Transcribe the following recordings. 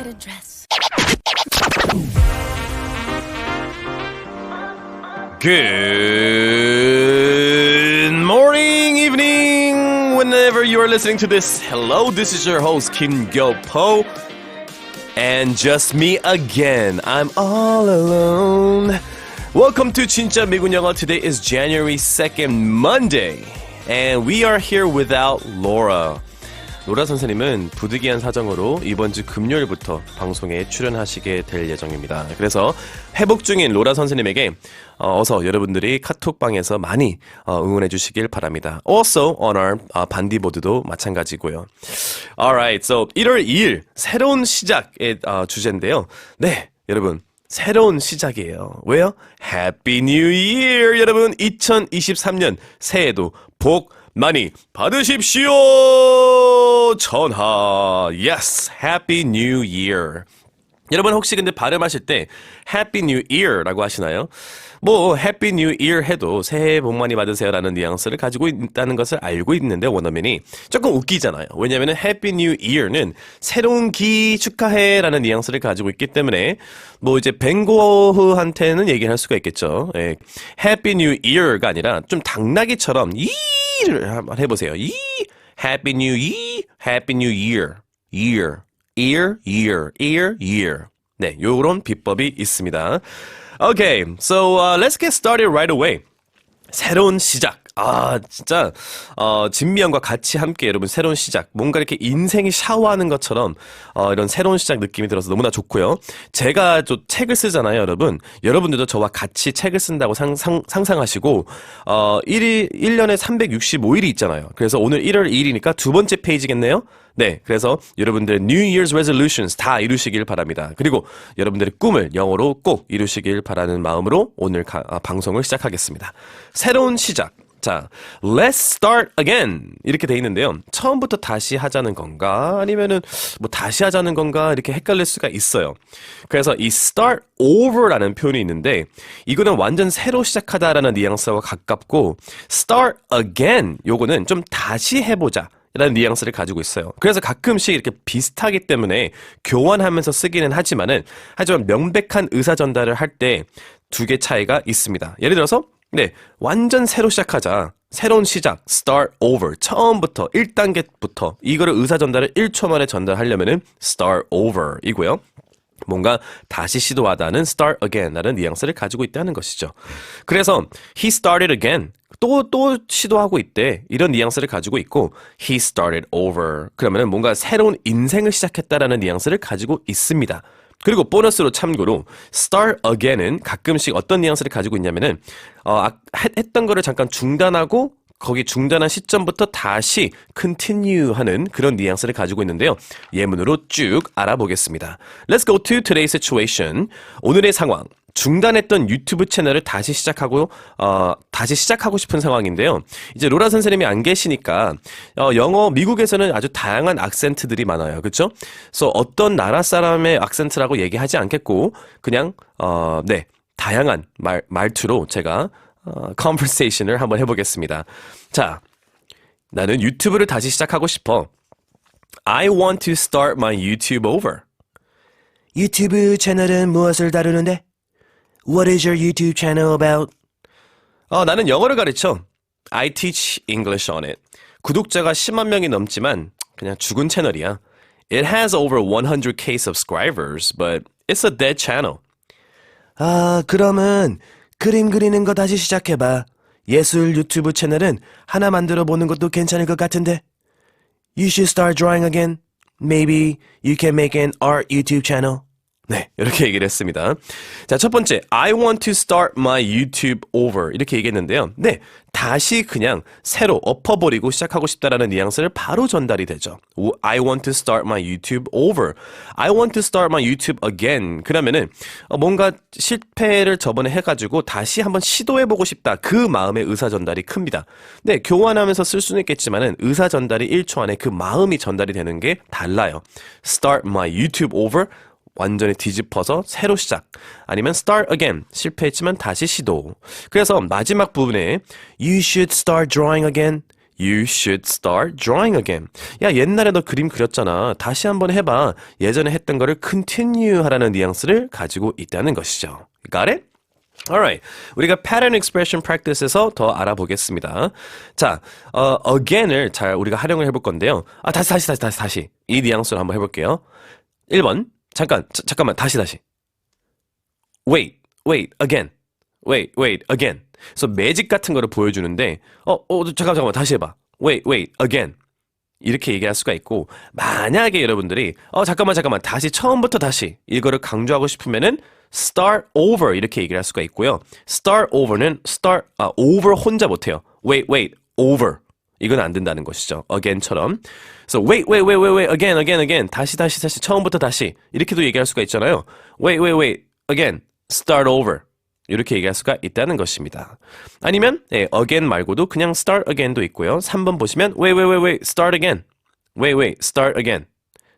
a dress. Good morning, evening, whenever you are listening to this. Hello, this is your host, Kim Gyo-po. And just me again. I'm all alone. Welcome to 진짜 미국 영어. Today is January 2nd, Monday. And we are here without Laura. 로라 선생님은 부득이한 사정으로 이번 주 금요일부터 방송에 출연하시게 될 예정입니다. 그래서 회복 중인 로라 선생님에게 어서 여러분들이 카톡방에서 많이 응원해 주시길 바랍니다. Also on our 반디보드도 마찬가지고요. Alright, so 1월 2일 새로운 시작의 주제인데요. 네, 여러분. 새로운 시작이에요. 왜요? Happy New Year! 여러분, 2023년 새해도 복 많이 받으십시오! 전하. Yes, Happy New Year. 여러분 혹시 근데 발음하실 때 Happy New Year라고 하시나요? 뭐 Happy New Year 해도 새해 복 많이 받으세요라는 뉘앙스를 가지고 있다는 것을 알고 있는데 원어민이 조금 웃기잖아요. 왜냐하면 Happy New Year는 새로운 기 축하해라는 뉘앙스를 가지고 있기 때문에 뭐 이제 벵고흐한테는 얘기를 할 수가 있겠죠. 예. Happy New Year가 아니라 좀 당나귀처럼 이를 한번 해보세요. 이 Happy New Year, Happy New Year, Year. Ear, year, ear, year. 네, 요런 비법이 있습니다. Okay, so let's get started right away. 새로운 시작. 진짜 진미영과 같이 함께 여러분 새로운 시작. 뭔가 이렇게 인생이 샤워하는 것처럼 이런 새로운 시작 느낌이 들어서 너무나 좋고요. 제가 또 책을 쓰잖아요, 여러분. 여러분들도 저와 같이 책을 쓴다고 상상하시고 1년에 365일이 있잖아요. 그래서 오늘 1월 2일이니까 두 번째 페이지겠네요. 네, 그래서 여러분들의 New Year's Resolutions 다 이루시길 바랍니다. 그리고 여러분들의 꿈을 영어로 꼭 이루시길 바라는 마음으로 오늘 방송을 시작하겠습니다. 새로운 시작. 자, let's start again 이렇게 돼 있는데요. 처음부터 다시 하자는 건가 아니면은 뭐 다시 하자는 건가 이렇게 헷갈릴 수가 있어요. 그래서 이 start over라는 표현이 있는데 이거는 완전 새로 시작하다라는 뉘앙스와 가깝고 start again 요거는 좀 다시 해보자 라는 뉘앙스를 가지고 있어요. 그래서 가끔씩 이렇게 비슷하기 때문에 교환하면서 쓰기는 하지만 명백한 의사 전달을 할 때 두 개 차이가 있습니다. 예를 들어서 네, 완전 새로 시작하자. 새로운 시작, start over. 처음부터 1단계부터 이거를 의사 전달을 1초 만에 전달하려면은 start over 이고요. 뭔가 다시 시도하다는 start again 라는 뉘앙스를 가지고 있다는 것이죠. 그래서 he started again. 또 시도하고 있대. 이런 뉘앙스를 가지고 있고 he started over. 그러면은 뭔가 새로운 인생을 시작했다라는 뉘앙스를 가지고 있습니다. 그리고 보너스로 참고로 start again은 가끔씩 어떤 뉘앙스를 가지고 있냐면은 했던 거를 잠깐 중단하고 거기 중단한 시점부터 다시 continue 하는 그런 뉘앙스를 가지고 있는데요. 예문으로 쭉 알아보겠습니다. Let's go to today's situation. 오늘의 상황. 중단했던 유튜브 채널을 다시 시작하고 싶은 상황인데요. 이제 로라 선생님이 안 계시니까 영어 미국에서는 아주 다양한 악센트들이 많아요. 그렇죠? 그래서 어떤 나라 사람의 악센트라고 얘기하지 않겠고 그냥 네, 다양한 말투로 제가 conversation을 한번 해보겠습니다. 자, 나는 유튜브를 다시 시작하고 싶어. I want to start my YouTube over. 유튜브 채널은 무엇을 다루는데? What is your YouTube channel about? 나는 영어를 가르쳐. I teach English on it. 구독자가 10만 명이 넘지만 그냥 죽은 채널이야. It has over 100k subscribers, but it's a dead channel. 그러면 그림 그리는 거 다시 시작해봐. 예술 유튜브 채널은 하나 만들어 보는 것도 괜찮을 것 같은데. You should start drawing again. Maybe you can make an art YouTube channel. 네, 이렇게 얘기를 했습니다. 자, 첫 번째, I want to start my YouTube over 이렇게 얘기했는데요. 네, 다시 그냥 새로 엎어버리고 시작하고 싶다라는 뉘앙스를 바로 전달이 되죠. I want to start my YouTube over. I want to start my YouTube again. 그러면은 뭔가 실패를 저번에 해가지고 다시 한번 시도해보고 싶다. 그 마음의 의사 전달이 큽니다. 네, 교환하면서 쓸 수는 있겠지만은 의사 전달이 1초 안에 그 마음이 전달이 되는 게 달라요. Start my YouTube over. 완전히 뒤집어서 새로 시작. 아니면 start again. 실패했지만 다시 시도. 그래서 마지막 부분에 You should start drawing again. You should start drawing again. 야, 옛날에 너 그림 그렸잖아. 다시 한번 해봐. 예전에 했던 거를 continue 하라는 뉘앙스를 가지고 있다는 것이죠. Got it? Alright. 우리가 pattern expression practice에서 더 알아보겠습니다. 자, again을 잘 우리가 활용을 해볼 건데요. 다시. 이 뉘앙스로 한번 해볼게요. 1번. 잠깐만. 다시. Wait, again. Wait, again. 그래서 매직 같은 거를 보여주는데, 잠깐만, 다시 해봐. Wait, again. 이렇게 얘기할 수가 있고, 만약에 여러분들이, 잠깐만, 다시, 처음부터 다시, 이거를 강조하고 싶으면은, start over, 이렇게 얘기를 할 수가 있고요. start over는, over 혼자 못해요. wait, over. 이건 안 된다는 것이죠. again처럼. 그래서 wait, again. 다시, 처음부터 다시. 이렇게도 얘기할 수가 있잖아요. wait, again. start over. 이렇게 얘기할 수가 있다는 것입니다. 아니면 again 말고도 그냥 start again도 있고요. 3번 보시면 wait, start again. wait, start again.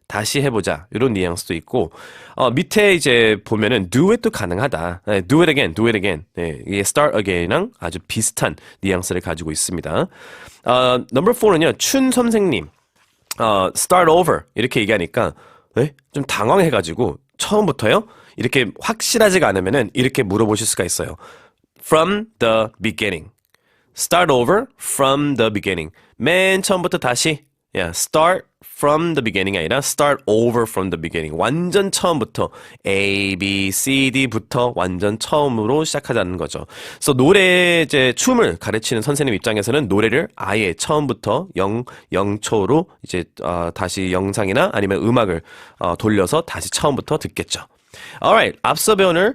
다시 해보자. 이런 뉘앙스도 있고 밑에 이제 보면은 do it도 가능하다. do it again. 이게 start again이랑 아주 비슷한 뉘앙스를 가지고 있습니다. number 4는요. 춘 선생님 start over 이렇게 얘기하니까 좀 당황해가지고 처음부터요? 이렇게 확실하지가 않으면은 이렇게 물어보실 수가 있어요. From the beginning. Start over from the beginning. 맨 처음부터 다시. Start from the beginning 아니라 start over from the beginning. 완전 처음부터 A, B, C, D부터 완전 처음으로 시작하자는 거죠. 그래서 노래 이제 춤을 가르치는 선생님 입장에서는 노래를 아예 처음부터 0초로 이제 다시 영상이나 아니면 음악을 돌려서 다시 처음부터 듣겠죠. Alright, 앞서 배운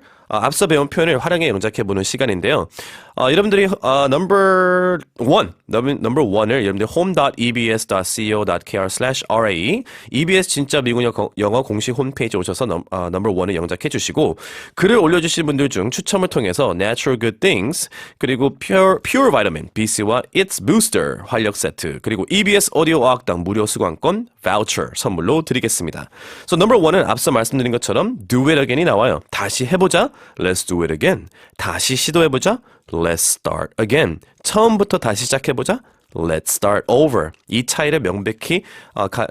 표현을 활용해 영작해보는 시간인데요. 여러분들이 number one을 여러분들 home.ebs.co.kr/ra EBS 진짜 미국 영어 공식 홈페이지에 오셔서 number one을 영작해 주시고 글을 올려주신 분들 중 추첨을 통해서 Natural Good Things 그리고 Pure Vitamin BC와 It's Booster 활력 세트 그리고 EBS 오디오 어학당 무료 수강권 voucher 선물로 드리겠습니다. So number one은 앞서 말씀드린 것처럼 do it again이 나와요. 다시 해보자. Let's do it again. 다시 시도해보자. Let's start again. 처음부터 다시 시작해보자. Let's start over. 이 차이를 명백히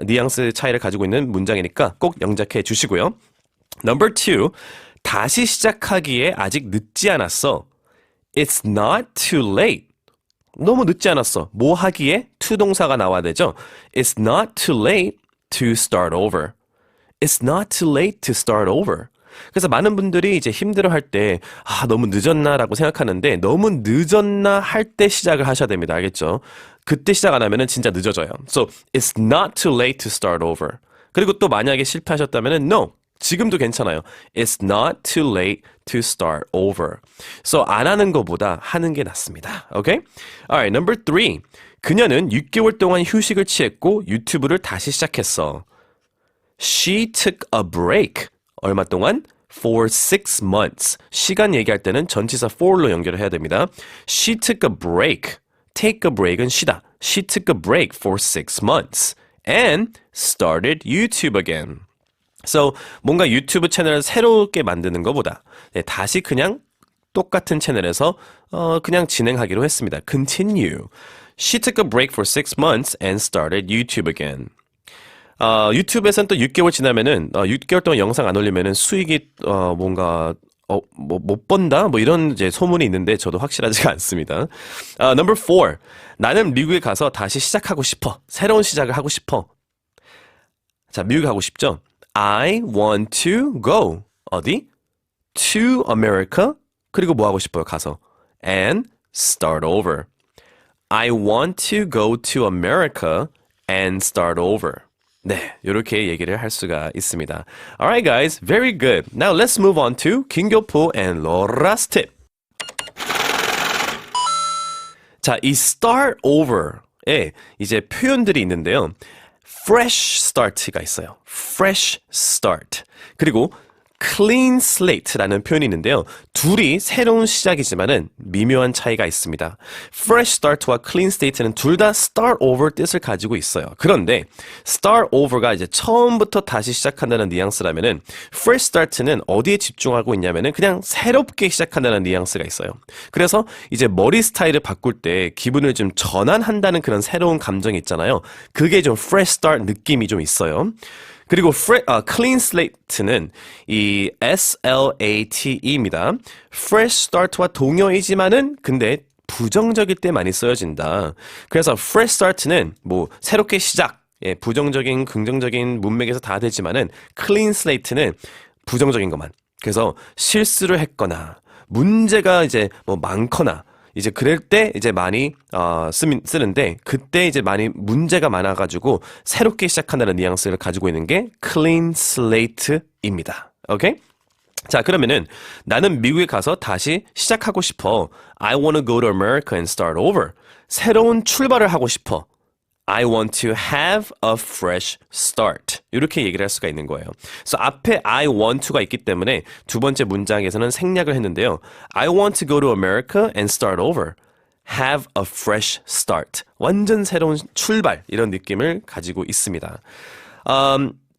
뉘앙스 차이를 가지고 있는 문장이니까 꼭 영작해 주시고요. Number 2. 다시 시작하기에 아직 늦지 않았어. It's not too late. 너무 늦지 않았어. 뭐 하기에 to 동사가 나와야 되죠. It's not too late to start over. It's not too late to start over. 그래서 많은 분들이 이제 힘들어할 때 너무 늦었나라고 생각하는데 너무 늦었나 할 때 시작을 하셔야 됩니다. 알겠죠? 그때 시작 안 하면은 진짜 늦어져요. So it's not too late to start over. 그리고 또 만약에 실패하셨다면은 no. 지금도 괜찮아요. It's not too late to start over. So 안 하는 것보다 하는 게 낫습니다. Okay? Alright, number 3. 그녀는 6개월 동안 휴식을 취했고 유튜브를 다시 시작했어. She took a break. 얼마 동안? For 6 months. 시간 얘기할 때는 전치사 for로 연결을 해야 됩니다. She took a break. Take a break은 쉬다. She took a break for 6 months. And started YouTube again. So 뭔가 유튜브 채널을 새롭게 만드는 것보다 다시 그냥 똑같은 채널에서 그냥 진행하기로 했습니다. Continue. She took a break for 6 months and started YouTube again. 유튜브에서는 또 6개월 지나면은 6개월 동안 영상 안 올리면은 수익이 뭔가 못 번다 뭐 이런 이제 소문이 있는데 저도 확실하지가 않습니다. Number 4. 나는 미국에 가서 다시 시작하고 싶어. 새로운 시작을 하고 싶어. 자, 미국 가고 싶죠? I want to go. 어디? To America. 그리고 뭐 하고 싶어요? 가서. And start over. I want to go to America and start over. 네, 이렇게 얘기를 할 수가 있습니다. Alright guys, very good. Now let's move on to 김교포 and Laura's tip. 자, 이 start over에 이제 표현들이 있는데요. fresh start가 있어요. fresh start. 그리고 clean slate라는 표현이 있는데요. 둘이 새로운 시작이지만은 미묘한 차이가 있습니다. fresh start와 clean slate는 둘 다 start over 뜻을 가지고 있어요. 그런데 start over가 이제 처음부터 다시 시작한다는 뉘앙스라면은 fresh start는 어디에 집중하고 있냐면은 그냥 새롭게 시작한다는 뉘앙스가 있어요. 그래서 이제 머리 스타일을 바꿀 때 기분을 좀 전환한다는 그런 새로운 감정이 있잖아요. 그게 좀 fresh start 느낌이 좀 있어요. 그리고 clean slate는 이 SLATE입니다. fresh start와 동요이지만은 근데 부정적일 때 많이 쓰여진다. 그래서 fresh start는 뭐 새롭게 시작, 예, 부정적인, 긍정적인 문맥에서 다 되지만은 clean slate는 부정적인 것만. 그래서 실수를 했거나 문제가 이제 뭐 많거나 이제 그럴 때 이제 많이 쓰는데 그때 이제 많이 문제가 많아가지고 새롭게 시작한다는 뉘앙스를 가지고 있는 게 clean slate입니다. 오케이? 자, 그러면은 나는 미국에 가서 다시 시작하고 싶어. I want to go to America and start over. 새로운 출발을 하고 싶어. I want to have a fresh start. 이렇게 얘기를 할 수가 있는 거예요. 그래서 앞에 I want to가 있기 때문에 두 번째 문장에서는 생략을 했는데요. I want to go to America and start over. Have a fresh start. 완전 새로운 출발. 이런 느낌을 가지고 있습니다.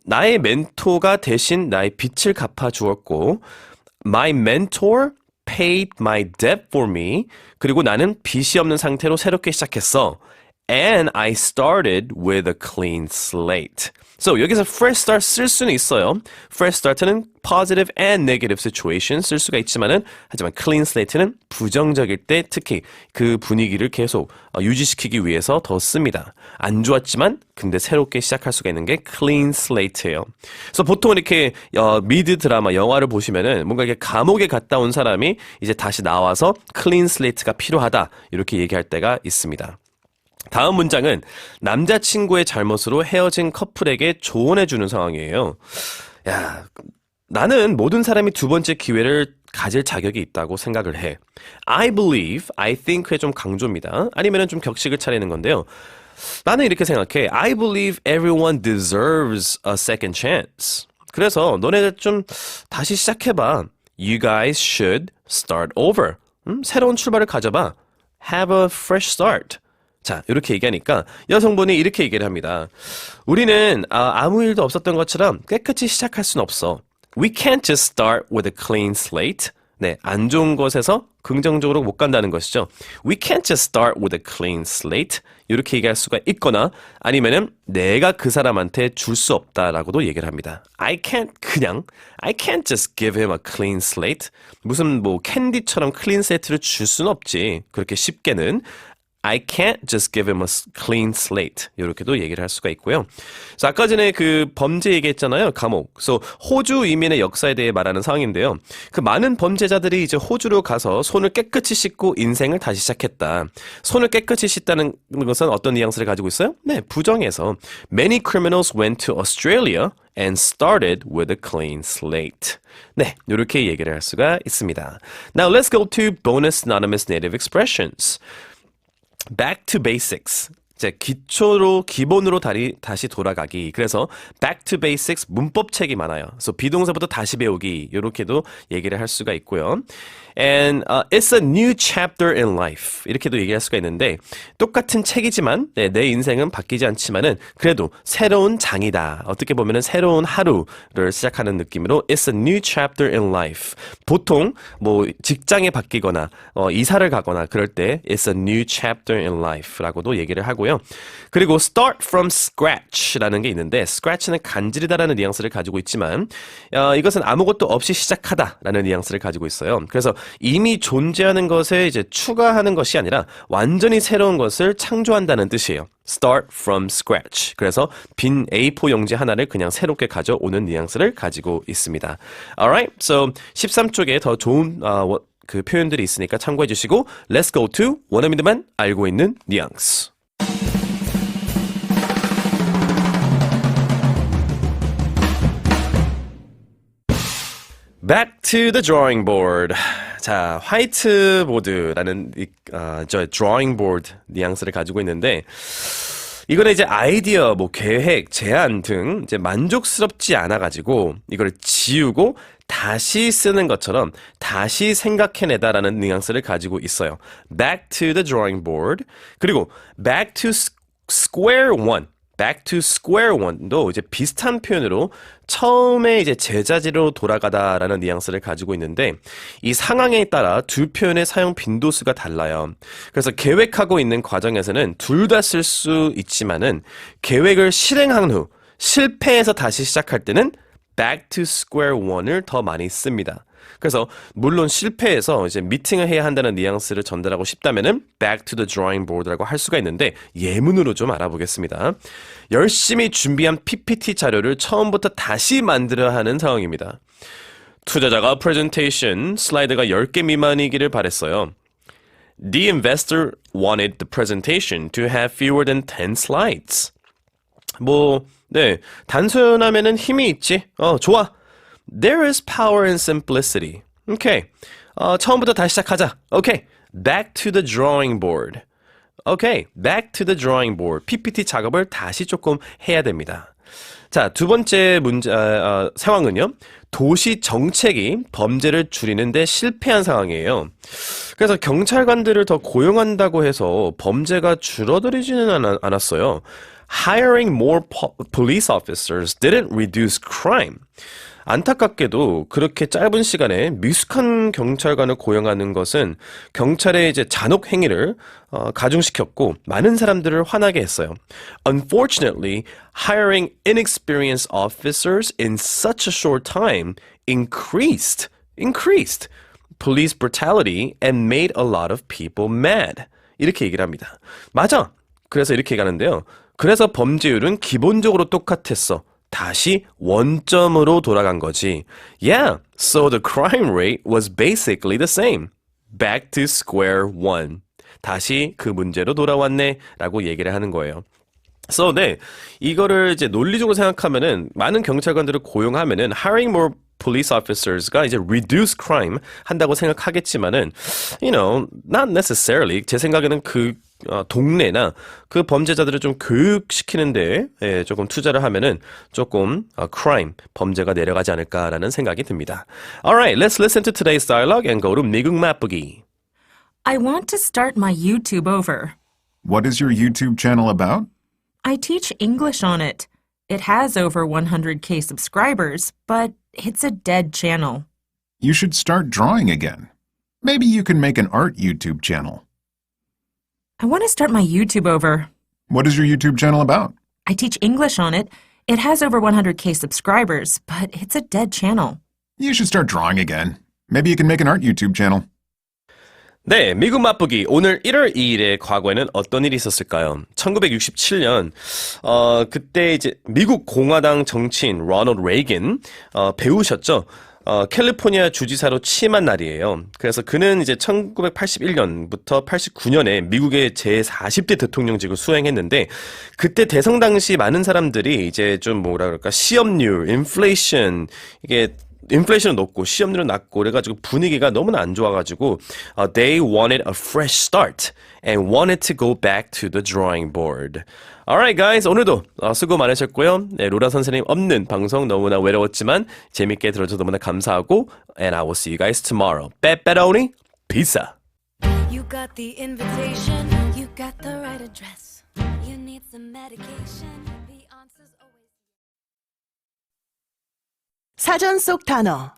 나의 멘토가 대신 나의 빚을 갚아 주었고 My mentor paid my debt for me. 그리고 나는 빚이 없는 상태로 새롭게 시작했어. And I started with a clean slate. So 여기서 fresh start 쓸 수는 있어요. fresh start는 positive and negative situation 쓸 수가 있지만은 하지만 clean slate는 부정적일 때 특히 그 분위기를 계속 유지시키기 위해서 더 씁니다. 안 좋았지만 근데 새롭게 시작할 수가 있는 게 clean slate예요. 그래서 보통 이렇게 미드 드라마 영화를 보시면은 뭔가 이렇게 감옥에 갔다 온 사람이 이제 다시 나와서 clean slate가 필요하다 이렇게 얘기할 때가 있습니다. 다음 문장은 남자친구의 잘못으로 헤어진 커플에게 조언해주는 상황이에요. 야, 나는 모든 사람이 두 번째 기회를 가질 자격이 있다고 생각을 해. I believe, I think의 좀 강조입니다. 아니면은 좀 격식을 차리는 건데요. 나는 이렇게 생각해. I believe everyone deserves a second chance. 그래서 너네들 좀 다시 시작해봐. You guys should start over. 새로운 출발을 가져봐. Have a fresh start. 자, 이렇게 얘기하니까 여성분이 이렇게 얘기를 합니다. 우리는 아무 일도 없었던 것처럼 깨끗이 시작할 수는 없어. We can't just start with a clean slate. 네, 안 좋은 것에서 긍정적으로 못 간다는 것이죠. We can't just start with a clean slate. 이렇게 얘기할 수가 있거나 아니면은 내가 그 사람한테 줄 수 없다라고도 얘기를 합니다. I can't just give him a clean slate. 무슨 뭐 캔디처럼 클린 슬레이트를 줄 수는 없지. 그렇게 쉽게는. I can't just give him a clean slate. 이렇게도 얘기를 할 수가 있고요. 그래서 아까 전에 그 범죄 얘기했잖아요. 감옥. 그래서 호주 이민의 역사에 대해 말하는 상황인데요. 그 많은 범죄자들이 이제 호주로 가서 손을 깨끗이 씻고 인생을 다시 시작했다. 손을 깨끗이 씻다는 것은 어떤 뉘앙스를 가지고 있어요? 네, 부정해서 Many criminals went to Australia and started with a clean slate. 네, 이렇게 얘기를 할 수가 있습니다. Now let's go to bonus anonymous native expressions. Back to basics. 이제 기본으로 다시 돌아가기. 그래서 back to basics 문법책이 많아요. 그래서 비동사부터 다시 배우기. 이렇게도 얘기를 할 수가 있고요. And it's a new chapter in life. 이렇게도 얘기할 수가 있는데 똑같은 책이지만 네, 내 인생은 바뀌지 않지만은 그래도 새로운 장이다. 어떻게 보면은 새로운 하루를 시작하는 느낌으로 it's a new chapter in life. 보통 뭐 직장에 바뀌거나 이사를 가거나 그럴 때 it's a new chapter in life라고도 얘기를 하고요. 그리고 start from scratch라는 게 있는데 scratch는 간지르다라는 뉘앙스를 가지고 있지만 이것은 아무것도 없이 시작하다라는 뉘앙스를 가지고 있어요. 그래서 이미 존재하는 것에 이제 추가하는 것이 아니라 완전히 새로운 것을 창조한다는 뜻이에요. Start from scratch. 그래서 빈 A4 용지 하나를 그냥 새롭게 가져오는 뉘앙스를 가지고 있습니다. Alright, so 13쪽에 더 좋은 그 표현들이 있으니까 참고해 주시고 Let's go to 원어민들만 알고 있는 뉘앙스. Back to the drawing board. 자, 화이트보드라는 저 drawing board 뉘앙스를 가지고 있는데 이거는 이제 아이디어, 뭐 계획, 제안 등 이제 만족스럽지 않아가지고 이걸 지우고 다시 쓰는 것처럼 다시 생각해내다라는 뉘앙스를 가지고 있어요. Back to the drawing board. 그리고 back to square one. back to square one도 이제 비슷한 표현으로 처음에 이제 제자리로 돌아가다라는 뉘앙스를 가지고 있는데 이 상황에 따라 두 표현의 사용 빈도수가 달라요. 그래서 계획하고 있는 과정에서는 둘 다 쓸 수 있지만은 계획을 실행한 후 실패해서 다시 시작할 때는 back to square one을 더 많이 씁니다. 그래서 물론 실패해서 이제 미팅을 해야 한다는 뉘앙스를 전달하고 싶다면은 back to the drawing board라고 할 수가 있는데 예문으로 좀 알아보겠습니다. 열심히 준비한 PPT 자료를 처음부터 다시 만들어야 하는 상황입니다. 투자자가 presentation 슬라이드가 10개 미만이기를 바랬어요. The investor wanted the presentation to have fewer than 10 slides. 네, 단순하면은 힘이 있지. 좋아. There is power in simplicity. 오케이. 처음부터 다시 시작하자. 오케이. Back to the drawing board. 오케이. Back to the drawing board. PPT 작업을 다시 조금 해야 됩니다. 자, 두 번째 상황은요. 도시 정책이 범죄를 줄이는데 실패한 상황이에요. 그래서 경찰관들을 더 고용한다고 해서 범죄가 줄어들지는 않았어요. Hiring more police officers didn't reduce crime. 안타깝게도 그렇게 짧은 시간에 미숙한 경찰관을 고용하는 것은 경찰의 이제 잔혹 행위를 가중시켰고 많은 사람들을 화나게 했어요. Unfortunately, hiring inexperienced officers in such a short time increased police brutality and made a lot of people mad. 이렇게 얘기를 합니다. 맞아. 그래서 이렇게 얘기하는데요. 그래서 범죄율은 기본적으로 똑같았어. 다시 원점으로 돌아간 거지. Yeah, so the crime rate was basically the same. Back to square one. 다시 그 문제로 돌아왔네 라고 얘기를 하는 거예요. So, 네. 이거를 이제 논리적으로 생각하면은 많은 경찰관들을 고용하면은 hiring more police officers가 이제 reduce crime 한다고 생각하겠지만은 not necessarily 제 생각에는 그 동네나 그 범죄자들을 좀 교육시키는데 조금 투자를 하면은 조금 crime 범죄가 내려가지 않을까라는 생각이 듭니다. Alright, let's listen to today's dialogue and go to 미국 맛보기. I want to start my YouTube over. What is your YouTube channel about? I teach English on it. It has over 100K subscribers, but it's a dead channel. You should start drawing again. Maybe you can make an art YouTube channel. I want to start my YouTube over. What is your YouTube channel about? I teach English on it. It has over 100K subscribers, but it's a dead channel. You should start drawing again. Maybe you can make an art YouTube channel. 네, 미국 맛보기. 오늘 1월 2일에 과거에는 어떤 일이 있었을까요? 1967년, 그때 이제 미국 공화당 정치인 로널드 레이건, 배우셨죠? 캘리포니아 주지사로 취임한 날이에요. 그래서 그는 이제 1981년부터 89년에 미국의 제40대 대통령직을 수행했는데, 그때 대선 당시 많은 사람들이 이제 좀 뭐라 그럴까, 시험률, 인플레이션, 인플레이션은 높고 시험률은 낮고 그래가지고 분위기가 너무나 안 좋아가지고 they wanted a fresh start and wanted to go back to the drawing board. Alright guys, 오늘도 수고 많으셨고요. 네, 로라 선생님 없는 방송 너무나 외로웠지만 재밌게 들어줘서 너무나 감사하고 and I will see you guys tomorrow. 빼빼로니 peace. You got the invitation, you got the right address. You need some medication. The answer's always 사전 속 단어